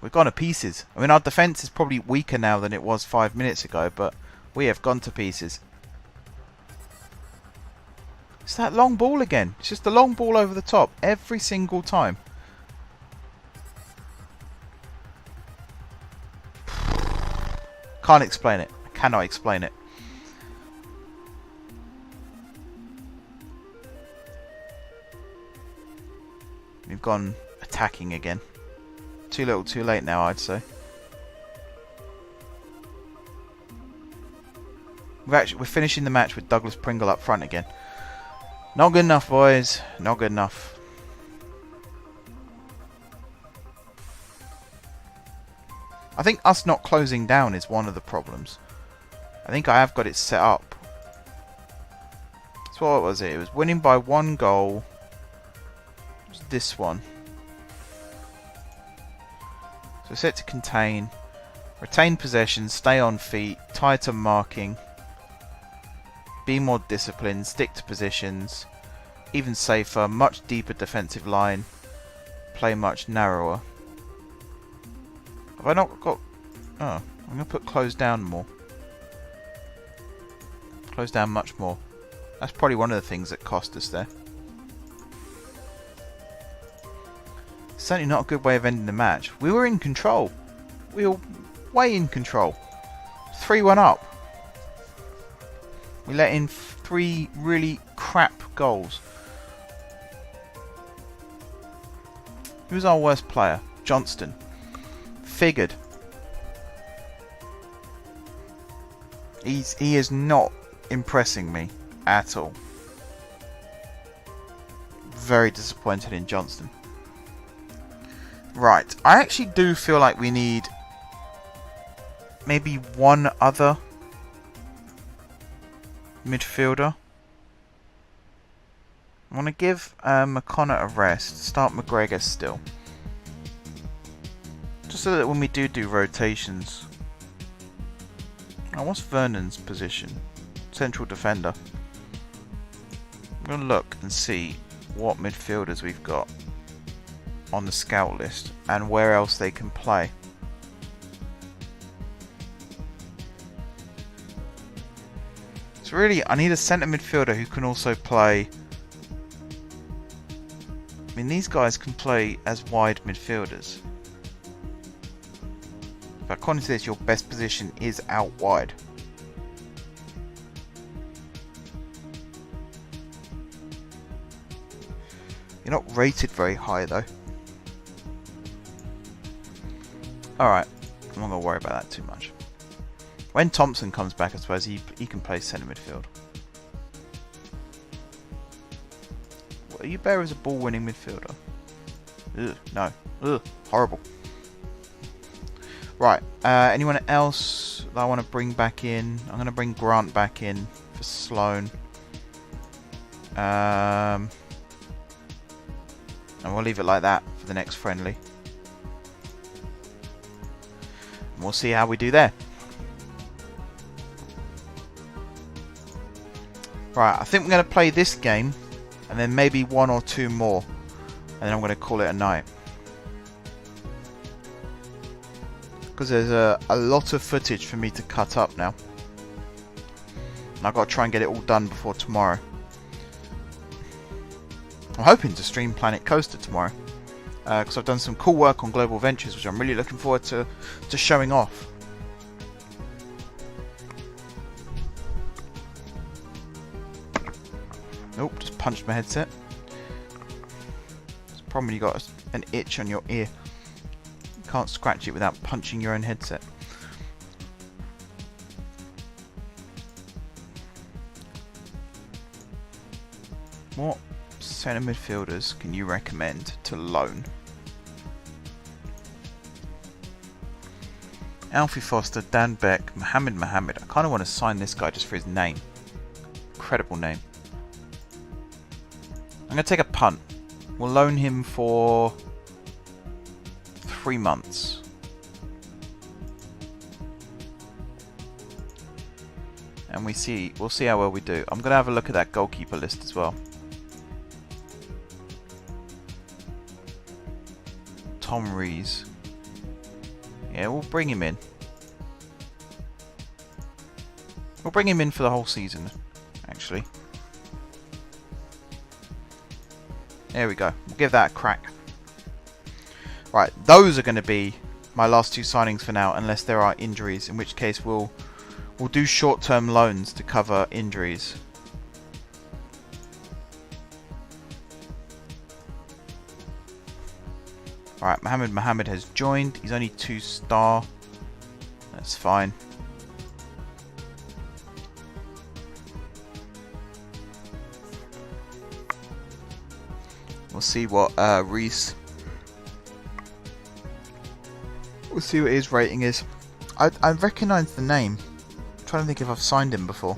We've gone to pieces. I mean, our defence is probably weaker now than it was 5 minutes ago, but we have gone to pieces. It's that long ball again. It's just the long ball over the top every single time. Can't explain it. I cannot explain it. We've gone attacking again. Too little, too late now, I'd say. We're finishing the match with Douglas Pringle up front again. Not good enough, boys. Not good enough. I think us not closing down is one of the problems. I think I have got it set up. So what was it? It was winning by 1 goal. It was this one. So set to contain. Retain possession. Stay on feet. Tighter marking. Be more disciplined, stick to positions, even safer, much deeper defensive line, play much narrower. Have I not got... Oh, I'm going to put close down more. Close down much more. That's probably one of the things that cost us there. Certainly not a good way of ending the match. We were in control. We were way in control. 3-1 up. We let in 3 really crap goals. Who's our worst player? Johnston. Figured. He is not impressing me at all. Very disappointed in Johnston. Right, I actually do feel like we need maybe one other midfielder. I want to give McConnor a rest. Start McGregor still. Just so that when we do rotations. Oh, what's Vernon's position? Central defender. I'm going to look and see what midfielders we've got on the scout list and where else they can play. So really, I need a centre midfielder who can also play... I mean, these guys can play as wide midfielders. But according to this, your best position is out wide. You're not rated very high, though. Alright, I'm not going to worry about that too much. When Thompson comes back, I suppose he can play centre midfield. Are you better as a ball-winning midfielder? Ugh, no. Ugh, horrible. Right, anyone else that I want to bring back in? I'm going to bring Grant back in for Sloan. And we'll leave it like that for the next friendly. And we'll see how we do there. Right, I think we're going to play this game, and then maybe 1 or 2 more, and then I'm going to call it a night. Because there's a lot of footage for me to cut up now. And I've got to try and get it all done before tomorrow. I'm hoping to stream Planet Coaster tomorrow, because I've done some cool work on Global Ventures, which I'm really looking forward to showing off. Nope, just punched my headset. It's a problem when you got an itch on your ear. You can't scratch it without punching your own headset. What centre midfielders can you recommend to loan? Alfie Foster, Dan Beck, Mohammed. I kind of want to sign this guy just for his name. Incredible name. I'm going to take a punt. We'll loan him for 3 months. And we'll see how well we do. I'm going to have a look at that goalkeeper list as well. Tom Rees. Yeah, we'll bring him in. We'll bring him in for the whole season, actually. There we go. We'll give that a crack. Right, those are going to be my last two signings for now, unless there are injuries, in which case we'll do short-term loans to cover injuries. Alright, Mohammed has joined. He's only 2-star. That's fine. We'll see what Reese... We'll see what his rating is. I recognise the name. I'm trying to think if I've signed him before.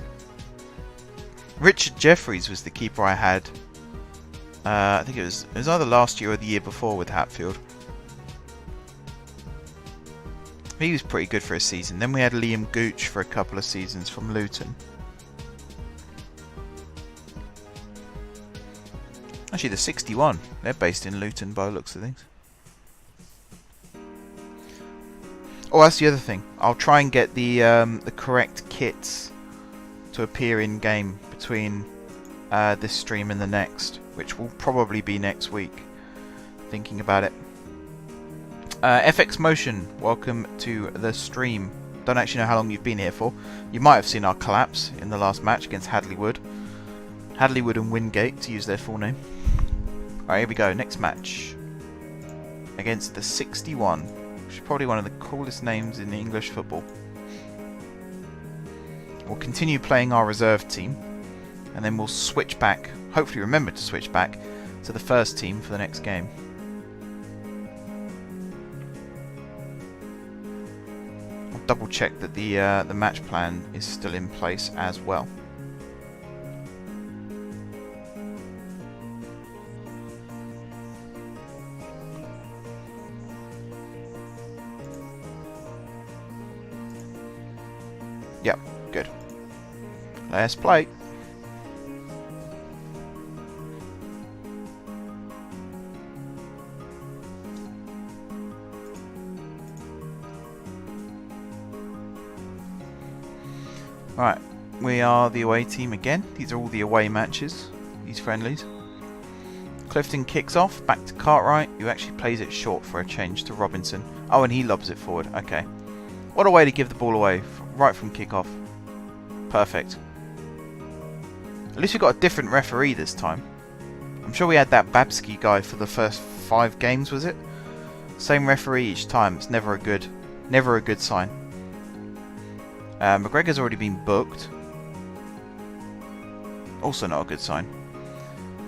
Richard Jeffries was the keeper I had. I think it was either last year or the year before with Hatfield. He was pretty good for a season. Then we had Liam Gooch for a couple of seasons from Luton. Actually, the 61. They're based in Luton by the looks of things. Oh, that's the other thing. I'll try and get the correct kits to appear in game between this stream and the next, which will probably be next week. Thinking about it. FX Motion, welcome to the stream. Don't actually know how long you've been here for. You might have seen our collapse in the last match against Hadleywood. Hadleywood and Wingate, to use their full name. Alright, here we go. Next match. Against the 61. Which is probably one of the coolest names in English football. We'll continue playing our reserve team. And then we'll switch back. Hopefully remember to switch back to the first team for the next game. I'll double check that the match plan is still in place as well. Yep, good. Let's play. Right, we are the away team again. These are all the away matches, these friendlies. Clifton kicks off, back to Cartwright, who actually plays it short for a change to Robinson. Oh, and he lobs it forward, okay. What a way to give the ball away, right from kick-off. Perfect. At least we got a different referee this time. I'm sure we had that Babsky guy for the first 5 games, was it? Same referee each time. It's never a good sign. McGregor's already been booked. Also not a good sign.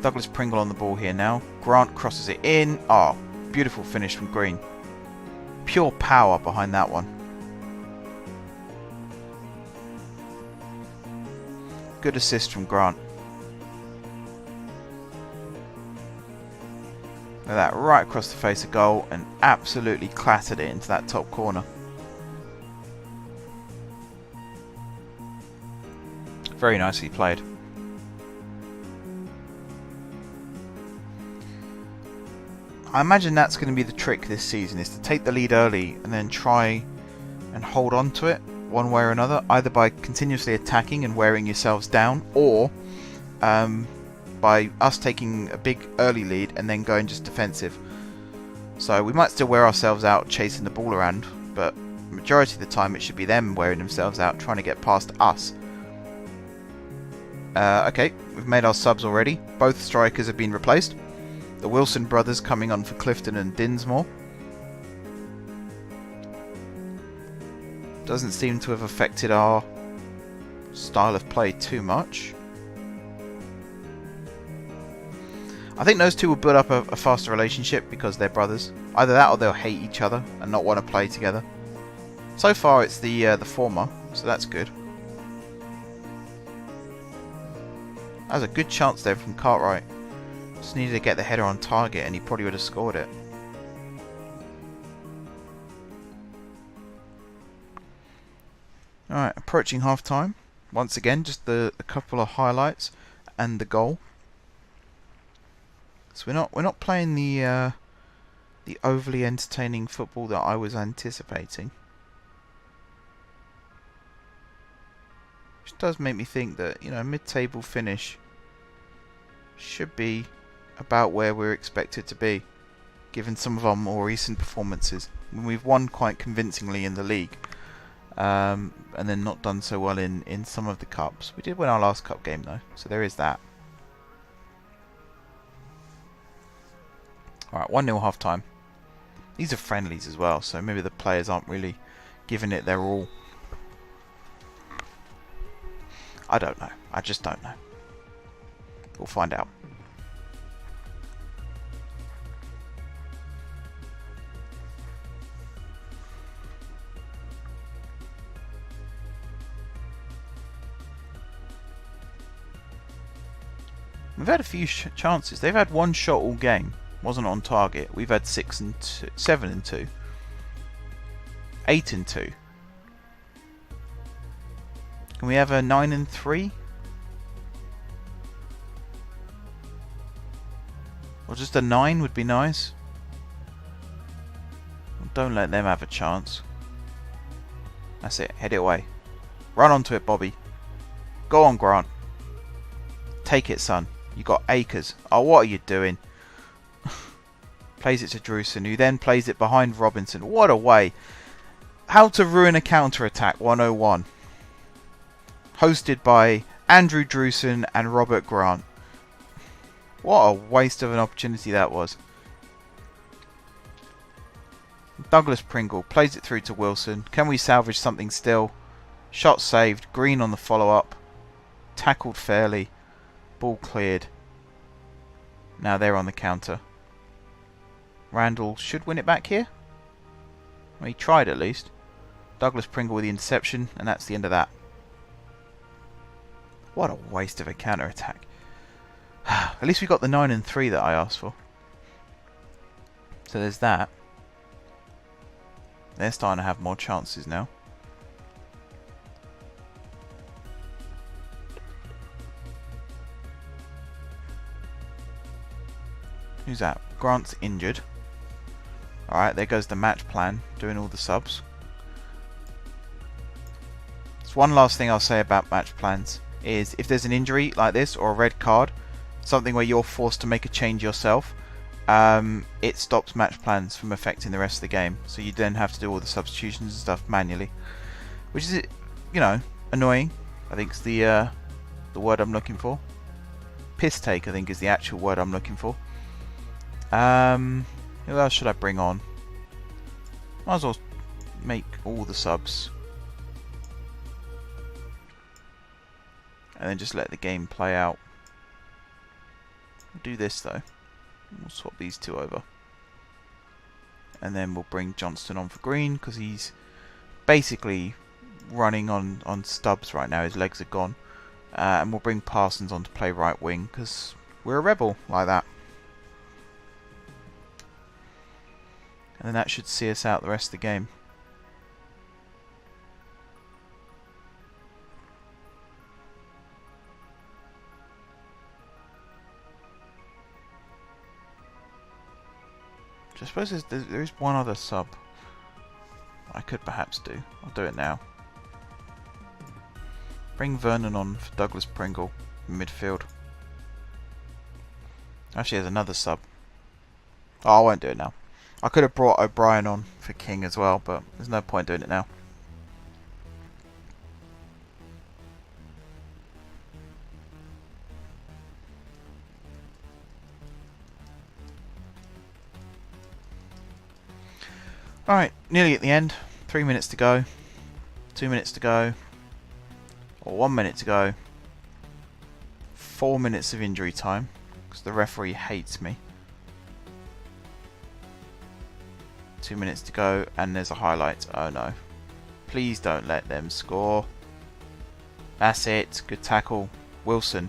Douglas Pringle on the ball here now. Grant crosses it in. Oh, beautiful finish from Green. Pure power behind that one. Good assist from Grant. Look at that, right across the face of goal and absolutely clattered it into that top corner. Very nicely played. I imagine that's going to be the trick this season, is to take the lead early and then try and hold on to it one way or another, either by continuously attacking and wearing yourselves down, or by us taking a big early lead and then going just defensive. So we might still wear ourselves out chasing the ball around, but majority of the time it should be them wearing themselves out trying to get past us. Okay, we've made our subs already. Both strikers have been replaced. The Wilson brothers coming on for Clifton and Dinsmore. Doesn't seem to have affected our style of play too much. I think those two will build up a faster relationship because they're brothers. Either that or they'll hate each other and not want to play together. So far it's the former, so that's good. That was a good chance there from Cartwright. Just needed to get the header on target and he probably would have scored it. Alright, approaching half time. Once again, just a couple of highlights and the goal. So we're not playing the the overly entertaining football that I was anticipating. Which does make me think that, you know, mid-table finish should be about where we're expected to be, given some of our more recent performances. We've won quite convincingly in the league, and then not done so well in some of the cups. We did win our last cup game though, so there is that. Alright, 1-0 half time. These are friendlies as well, so maybe the players aren't really giving it their all. I don't know. I just don't know. We'll find out. We've had a few chances. They've had one shot all game. Wasn't on target. We've had 6 and 2, 7 and 2, 8 and 2. Can we have a 9 and 3? Or just a 9 would be nice. Don't let them have a chance. That's it. Head it away. Run onto it, Bobby. Go on, Grant. Take it, son. You got acres. Oh, what are you doing? Plays it to Drewson, who then plays it behind Robinson. What a way. How to ruin a counter-attack 101. Hosted by Andrew Drewson and Robert Grant. What a waste of an opportunity that was. Douglas Pringle plays it through to Wilson. Can we salvage something still? Shot saved. Green on the follow-up. Tackled fairly. Ball cleared. Now they're on the counter. Randall should win it back here. Well, he tried at least. Douglas Pringle with the interception, and that's the end of that. What a waste of a counter-attack. At least we got the 9 and 3 that I asked for. So there's that. They're starting to have more chances now. Who's that? Grant's injured. Alright, there goes the match plan, doing all the subs. So one last thing I'll say about match plans is if there's an injury like this or a red card, something where you're forced to make a change yourself, it stops match plans from affecting the rest of the game. So you then have to do all the substitutions and stuff manually, which is, you know, annoying. I think is the word I'm looking for. Piss take, I think, is the actual word I'm looking for. Who else should I bring on? Might as well make all the subs. And then just let the game play out. We'll do this though. We'll swap these two over. And then we'll bring Johnston on for Green, because he's basically running on stubs right now. His legs are gone. And we'll bring Parsons on to play right wing, because we're a rebel like that. And then that should see us out the rest of the game. I suppose there is one other sub I could perhaps do. I'll do it now. Bring Vernon on for Douglas Pringle in midfield. Actually, there's another sub. Oh, I won't do it now. I could have brought O'Brien on for King as well, but there's no point doing it now. Alright, nearly at the end. 3 minutes to go. 2 minutes to go. Or 1 minute to go. 4 minutes of injury time, because the referee hates me. 2 minutes to go, and there's a highlight. Oh no. Please don't let them score. That's it. Good tackle. Wilson.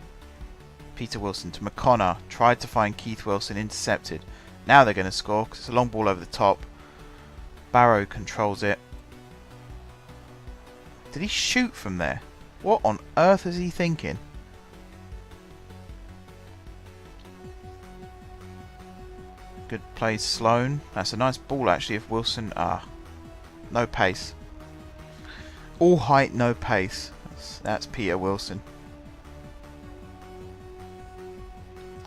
Peter Wilson to McConnor. Tried to find Keith Wilson. Intercepted. Now they're going to score, because it's a long ball over the top. Barrow controls it. Did he shoot from there? What on earth is he thinking? Good play, Sloan. That's a nice ball, actually, if Wilson... no pace. All height, no pace. That's Peter Wilson.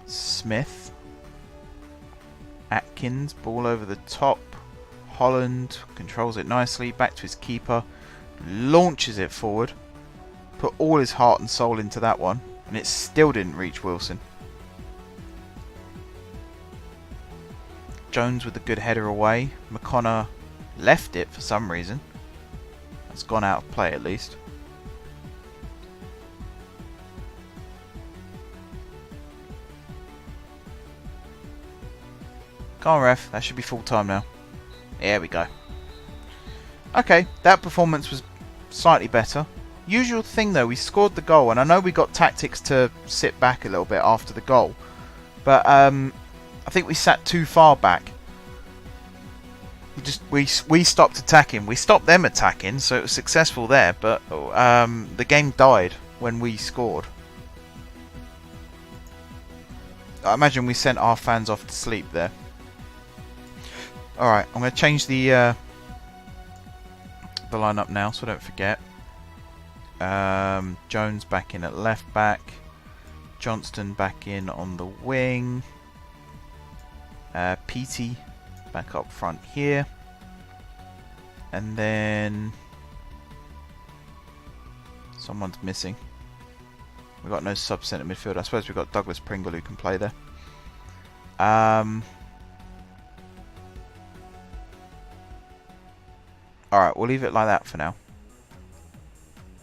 Smith. Atkins, ball over the top. Holland controls it nicely. Back to his keeper. Launches it forward. Put all his heart and soul into that one. And it still didn't reach Wilson. Jones with a good header away. McConnor left it for some reason. It's gone out of play at least. Come on, ref. That should be full time now. There we go. Okay, that performance was slightly better. Usual thing though, we scored the goal, and I know we got tactics to sit back a little bit after the goal, but I think we sat too far back. We stopped attacking. We stopped them attacking, so it was successful there. But the game died when we scored. I imagine we sent our fans off to sleep there. All right, I'm going to change the lineup now, so I don't forget. Jones back in at left back. Johnston back in on the wing. Petey back up front here. And then someone's missing. We've got no sub-centre midfield. I suppose we've got Douglas Pringle who can play there. Alright, we'll leave it like that for now.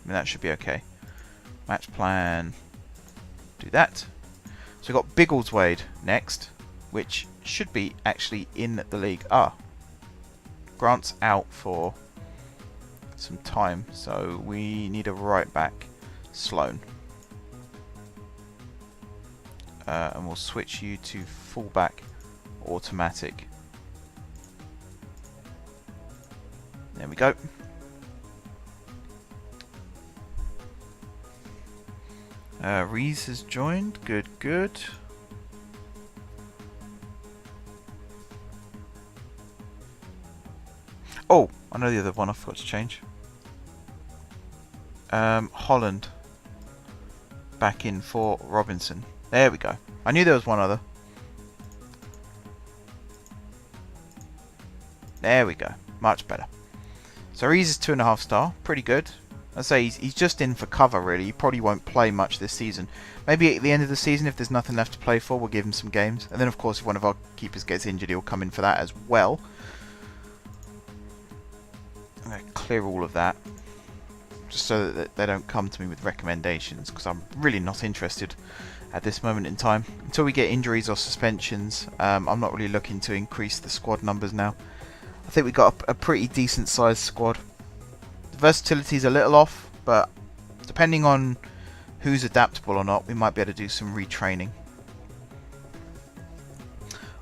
I mean, that should be okay. Match plan. Do that. So we've got Biggleswade next, which should be actually in the league. Grant's out for some time, so we need a right back, Sloan. And we'll switch you to fullback, automatic. There we go. Reese has joined. Good, good. Oh, I know the other one I forgot to change. Holland back in for Robinson. There we go. I knew there was one other. There we go. Much better. So Reese is 2.5 star. Pretty good. I say he's just in for cover, really. He probably won't play much this season. Maybe at the end of the season, if there's nothing left to play for, we'll give him some games. And then, of course, if one of our keepers gets injured, he'll come in for that as well. I'm going to clear all of that, just so that they don't come to me with recommendations, because I'm really not interested at this moment in time. Until we get injuries or suspensions, I'm not really looking to increase the squad numbers now. I think we got a pretty decent sized squad. The versatility is a little off, but depending on who's adaptable or not, we might be able to do some retraining.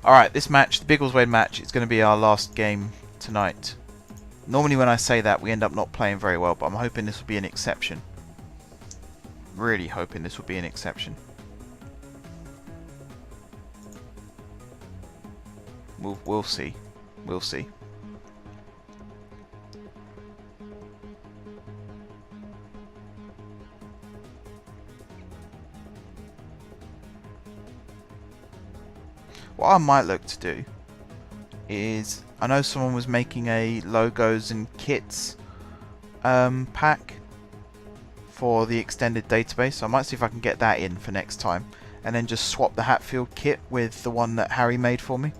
Alright, this match, the Biggleswade match, is going to be our last game tonight. Normally when I say that, we end up not playing very well, but I'm hoping this will be an exception. Really hoping this will be an exception. We'll see. We'll see. What I might look to do is, I know someone was making a logos and kits pack for the extended database, so I might see if I can get that in for next time, and then just swap the Hatfield kit with the one that Harry made for me.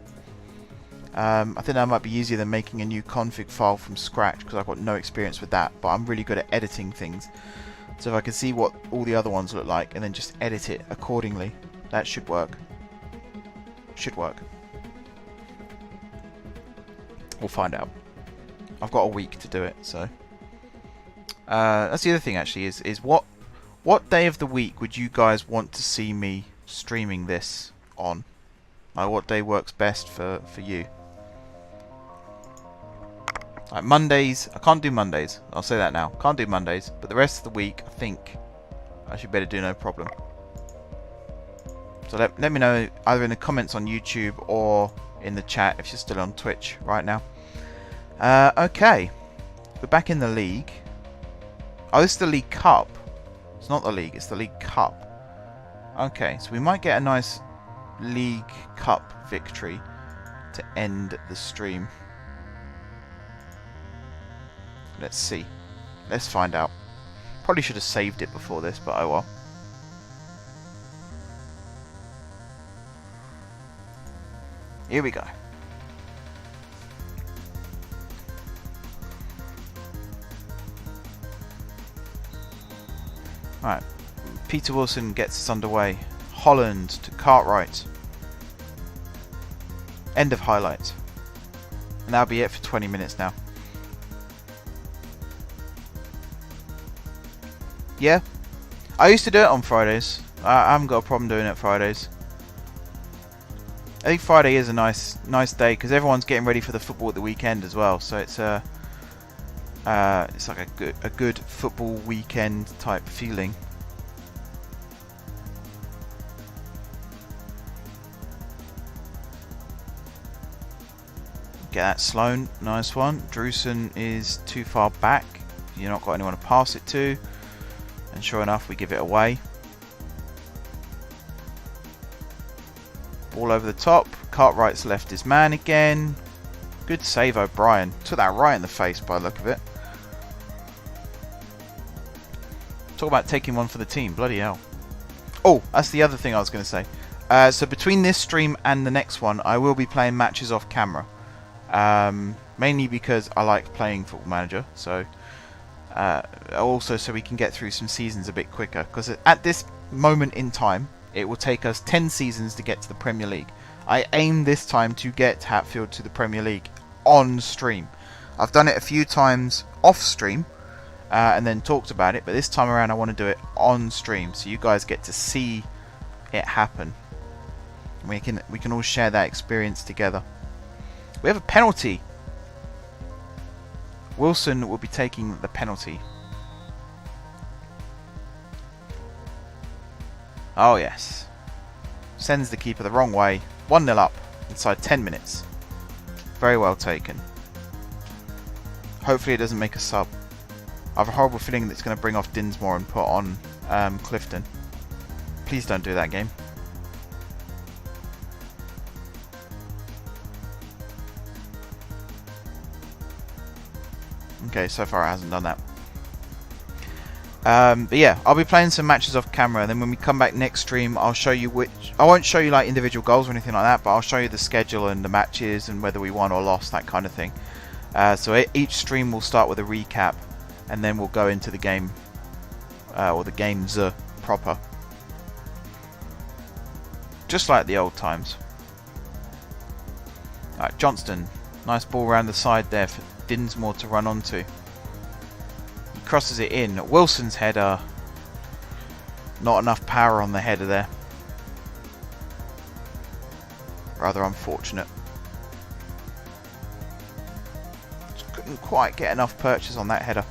I think that might be easier than making a new config file from scratch, because I've got no experience with that, but I'm really good at editing things. So if I can see what all the other ones look like and then just edit it accordingly, that should work. Should work. We'll find out. I've got a week to do it, so that's the other thing actually, is what day of the week would you guys want to see me streaming this on? Like, what day works best for you? Like Mondays, I can't do Mondays. I'll say that now. Can't do Mondays, but the rest of the week I think I should better do no problem. So let me know either in the comments on YouTube or in the chat if you're still on Twitch right now. Okay, we're back in the league. Oh, this is the League Cup. It's not the league, it's the League Cup. Okay, so we might get a nice League Cup victory to end the stream. Let's see. Let's find out. Probably should have saved it before this, but oh well. Here we go. Right, Peter Wilson gets us underway. Holland to Cartwright. End of highlights. And that'll be it for 20 minutes now. Yeah, I used to do it on Fridays. I haven't got a problem doing it Fridays. I think Friday is a nice day because everyone's getting ready for the football at the weekend as well. So it's like a good football weekend type feeling. Get that Sloan, nice one. Drewson is too far back. You've not got anyone to pass it to. And sure enough, we give it away. Ball over the top. Cartwright's left his man again. Good save, O'Brien. Took that right in the face by the look of it. Talk about taking one for the team. Bloody hell. Oh, that's the other thing I was going to say. So between this stream and the next one, I will be playing matches off camera. Mainly because I like playing Football Manager. So also so we can get through some seasons a bit quicker. Because at this moment in time, it will take us 10 seasons to get to the Premier League. I aim this time to get Hatfield to the Premier League on stream. I've done it a few times off stream and then talked about it, but this time around I want to do it on stream so you guys get to see it happen. We can all share that experience together. We have a penalty. Wilson will be taking the penalty. Oh yes. Sends the keeper the wrong way. 1-0 up inside 10 minutes. Very well taken. Hopefully it doesn't make a sub. I have a horrible feeling that it's going to bring off Dinsmore and put on Clifton. Please don't do that, game. Okay, so far it hasn't done that. But yeah, I'll be playing some matches off camera, and then when we come back next stream, I'll show you which... I won't show you like individual goals or anything like that, but I'll show you the schedule and the matches and whether we won or lost, that kind of thing. So each stream will start with a recap, and then we'll go into the game, or the games proper. Just like the old times. Alright, Johnston. Nice ball around the side there for Dinsmore to run onto. Crosses it in. Wilson's header. Not enough power on the header there. Rather unfortunate. Just couldn't quite get enough purchase on that header.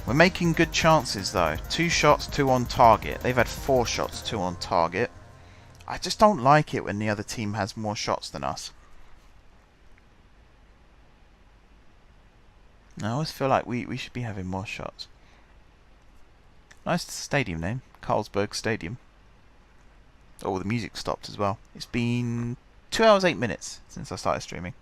We're making good chances though. 2 shots, 2 on target. They've had 4 shots, 2 on target. I just don't like it when the other team has more shots than us. I always feel like we should be having more shots. Nice stadium name. Carlsberg Stadium. Oh, the music stopped as well. It's been 2 hours 8 minutes since I started streaming.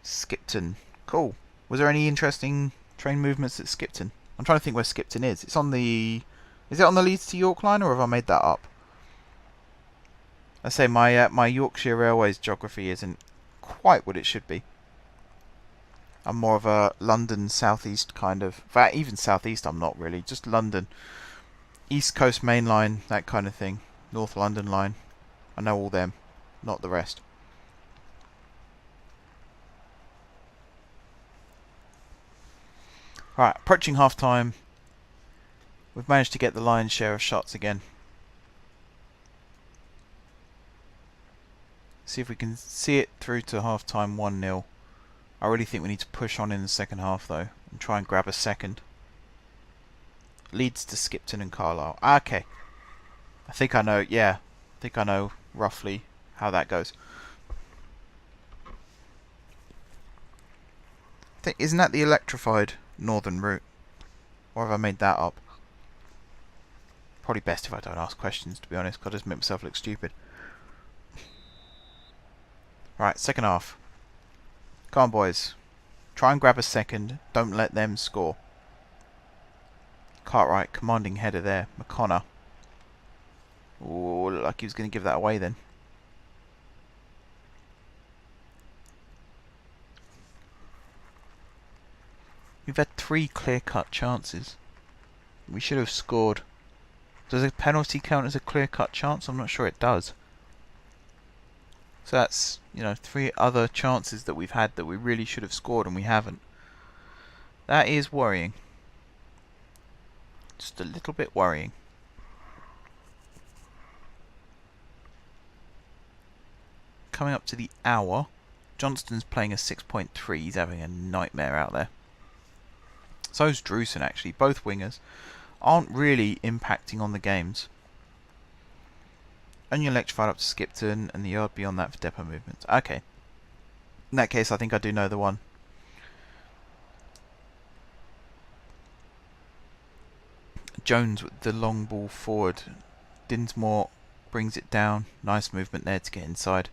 Skipton. Cool. Was there any interesting train movements at Skipton? I'm trying to think where Skipton is. It's on the... Is it on the Leeds to York line, or have I made that up? I say my Yorkshire Railways geography isn't quite what it should be. I'm more of a London southeast kind of... In fact, even southeast I'm not really. Just London. East Coast Main Line, that kind of thing. North London Line. I know all them, not the rest. Right, approaching half time. We've managed to get the lion's share of shots again. See if we can see it through to half time 1-0. I really think we need to push on in the second half though and try and grab a second. Leads to Skipton and Carlisle. Okay. I think I know, yeah. I think I know roughly how that goes. Isn't that the electrified northern route? Or have I made that up? Probably best if I don't ask questions, to be honest, because I just make myself look stupid. Right, second half. Come on, boys. Try and grab a second. Don't let them score. Cartwright, commanding header there. McConnor. Oh, looked like he was going to give that away then. We've had 3 clear-cut chances. We should have scored. Does a penalty count as a clear-cut chance? I'm not sure it does. So that's, 3 other chances that we've had that we really should have scored and we haven't. That is worrying. Just a little bit worrying. Coming up to the hour. Johnston's playing a 6.3. He's having a nightmare out there. So's Drewson, actually. Both wingers aren't really impacting on the games. Only electrified up to Skipton and the yard beyond that for depot movements. Okay. In that case, I think I do know the one. Jones with the long ball forward. Dinsmore brings it down. Nice movement there to get inside.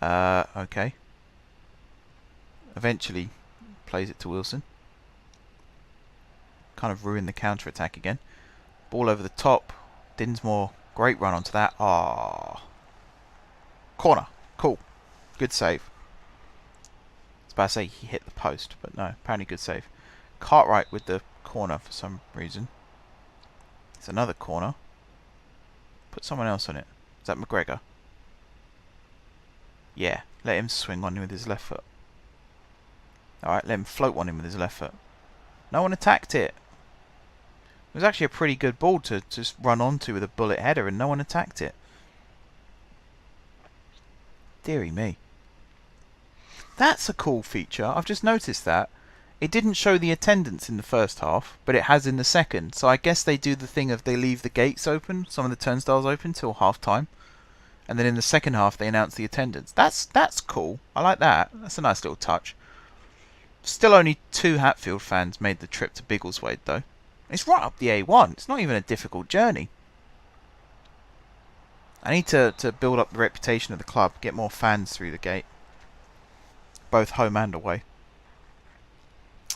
Okay. Eventually plays it to Wilson. Kind of ruined the counter-attack again. Ball over the top. Dinsmore, great run onto that. Ah, corner. Cool. Good save. I was about to say he hit the post, but no, apparently good save. Cartwright with the corner for some reason. It's another corner. Put someone else on it. Is that McGregor? Yeah, let him swing one in with his left foot. Alright, let him float one in with his left foot. No one attacked it. It was actually a pretty good ball to just run onto with a bullet header and no one attacked it. Deary me. That's a cool feature. I've just noticed that. It didn't show the attendance in the first half, but it has in the second. So I guess they do the thing of they leave the gates open, some of the turnstiles open till half time. And then in the second half they announce the attendance. That's cool. I like that. That's a nice little touch. Still only 2 Hatfield fans made the trip to Biggleswade though. It's right up the A1. It's not even a difficult journey. I need to build up the reputation of the club, get more fans through the gate. Both home and away.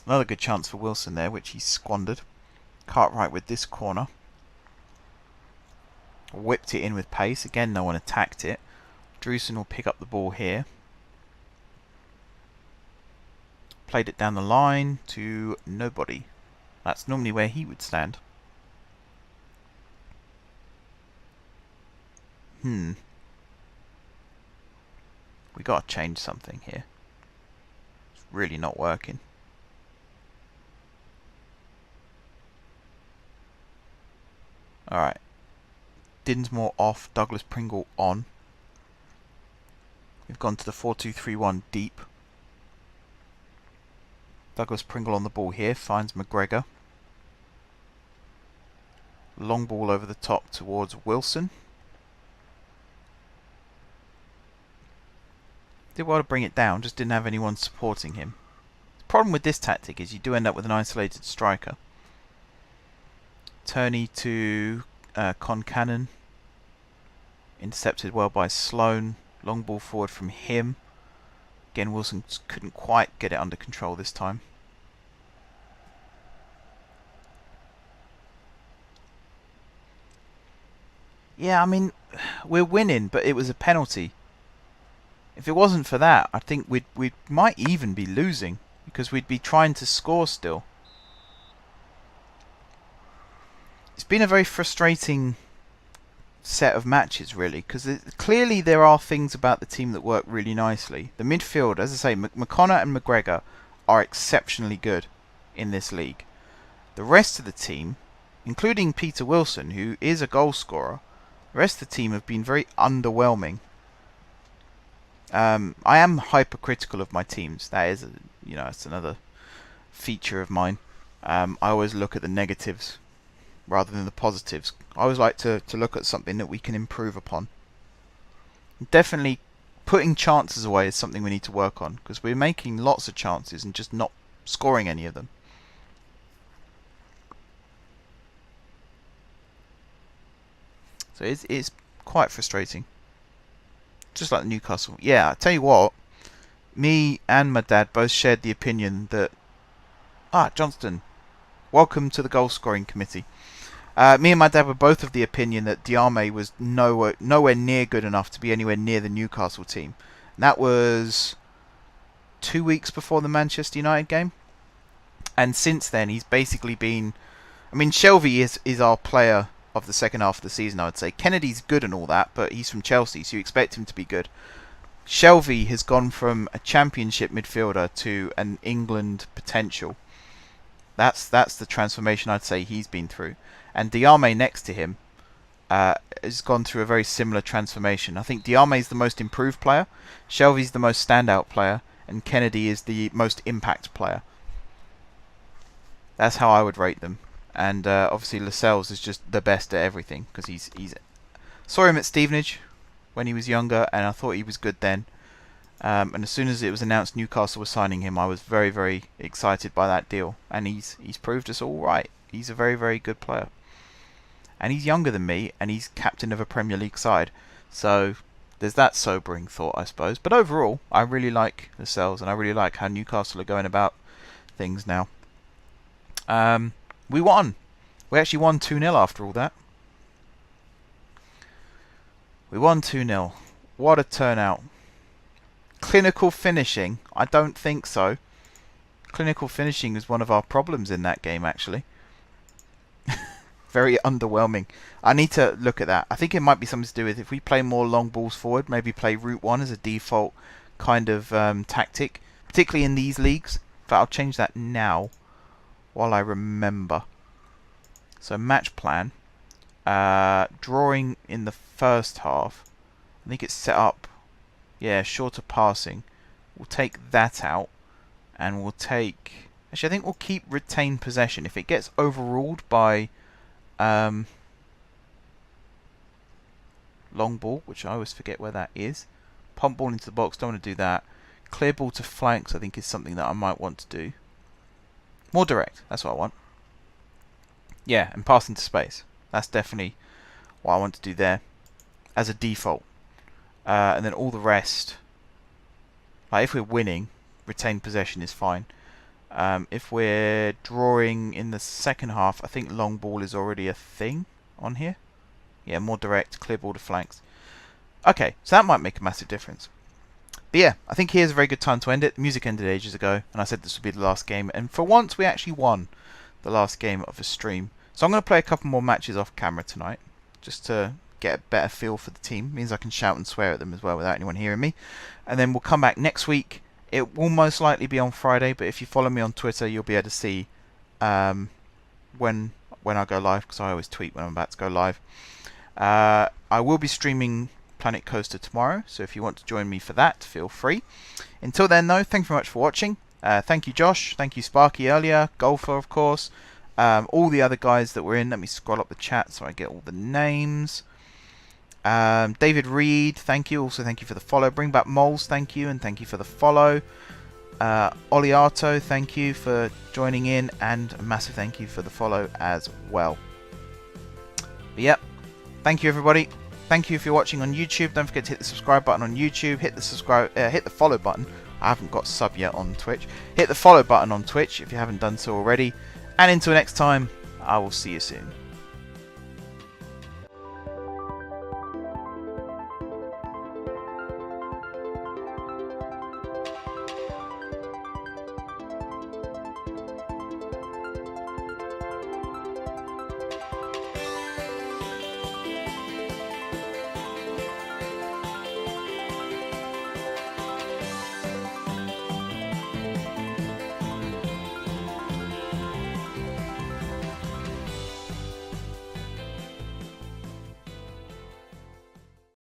Another good chance for Wilson there, which he squandered. Cartwright with this corner. Whipped it in with pace. Again, no one attacked it. Drewson will pick up the ball here. Played it down the line to nobody. That's normally where he would stand. We got to change something here. It's really not working. Alright. Dinsmore off, Douglas Pringle on. We've gone to the 4-2-3-1 deep. Douglas Pringle on the ball here, finds McGregor. Long ball over the top towards Wilson. Did well to bring it down, just didn't have anyone supporting him. The problem with this tactic is you do end up with an isolated striker. Turney to Concannon. Intercepted well by Sloan. Long ball forward from him. Again, Wilson couldn't quite get it under control this time. Yeah, I mean, we're winning, but it was a penalty. If it wasn't for that, I think we might even be losing, because we'd be trying to score still. It's been a very frustrating set of matches, really, because clearly there are things about the team that work really nicely. The midfield, as I say, McConnor and McGregor are exceptionally good in this league. The rest of the team, including Peter Wilson, who is a goal scorer, the rest of the team have been very underwhelming. I am hypercritical of my teams. That is, it's another feature of mine. I always look at the negatives rather than the positives. I always like to look at something that we can improve upon. Definitely putting chances away is something we need to work on, because we're making lots of chances and just not scoring any of them. So it's quite frustrating. Just like Newcastle. Yeah, I tell you what, me and my dad both shared the opinion that... Johnston, welcome to the goal scoring committee. Me and my dad were both of the opinion that Diame was nowhere near good enough to be anywhere near the Newcastle team. And that was 2 weeks before the Manchester United game. And since then, he's basically been... I mean, Shelvey is our player of the second half of the season, I would say. Kennedy's good and all that, but he's from Chelsea, so you expect him to be good. Shelvey has gone from a championship midfielder to an England potential. That's the transformation I'd say he's been through. And Diame next to him has gone through a very similar transformation. I think Diame is the most improved player, Shelvey's the most standout player, and Kennedy is the most impact player. That's how I would rate them. And obviously Lascelles is just the best at everything, because he's saw him at Stevenage when he was younger, and I thought he was good then. And as soon as it was announced Newcastle was signing him, I was very, very excited by that deal. And he's proved us all right. He's a very, very good player. And he's younger than me, and he's captain of a Premier League side. So there's that sobering thought, I suppose. But overall, I really like Lascelles, and I really like how Newcastle are going about things now. We won. We actually won 2-0 after all that. We won 2-0. What a turnout. Clinical finishing? I don't think so. Clinical finishing is one of our problems in that game, actually. Very underwhelming. I need to look at that. I think it might be something to do with if we play more long balls forward, maybe play route 1 as a default kind of tactic, particularly in these leagues. But I'll change that now while I remember. So match plan. Drawing in the first half. I think it's set up. Yeah, shorter passing. We'll take that out. And we'll take... Actually, I think we'll keep retain possession. If it gets overruled by long ball, which I always forget where that is. Pump ball into the box, don't want to do that. Clear ball to flanks, I think, is something that I might want to do. More direct, that's what I want. Yeah, and pass into space. That's definitely what I want to do there as a default. And then all the rest, like if we're winning, retain possession is fine. If we're drawing in the second half, I think long ball is already a thing on here. Yeah, more direct, clear ball to flanks. Okay, so that might make a massive difference. But yeah, I think here's a very good time to end it. The music ended ages ago, and I said this would be the last game. And for once, we actually won the last game of the stream. So I'm going to play a couple more matches off camera tonight, just to get a better feel for the team. It means I can shout and swear at them as well without anyone hearing me. And then we'll come back next week. It will most likely be on Friday, but if you follow me on Twitter, you'll be able to see when I go live, because I always tweet when I'm about to go live. I will be streaming Planet Coaster tomorrow, so if you want to join me for that, feel free. Until then, though, thank you very much for watching. Thank you, Josh. Thank you, Sparky, earlier. Golfer, of course. All the other guys that were in. Let me scroll up the chat so I get all the names. David Reed, thank you. Also, thank you for the follow. Bring Back Moles, thank you, and thank you for the follow. Oliato, thank you for joining in, and a massive thank you for the follow as well. But yep, thank you everybody. Thank you if you're watching on YouTube. Don't forget to hit the subscribe button on YouTube. Hit the follow button. I haven't got sub yet on Twitch. Hit the follow button on Twitch if you haven't done so already. And until next time, I will see you soon.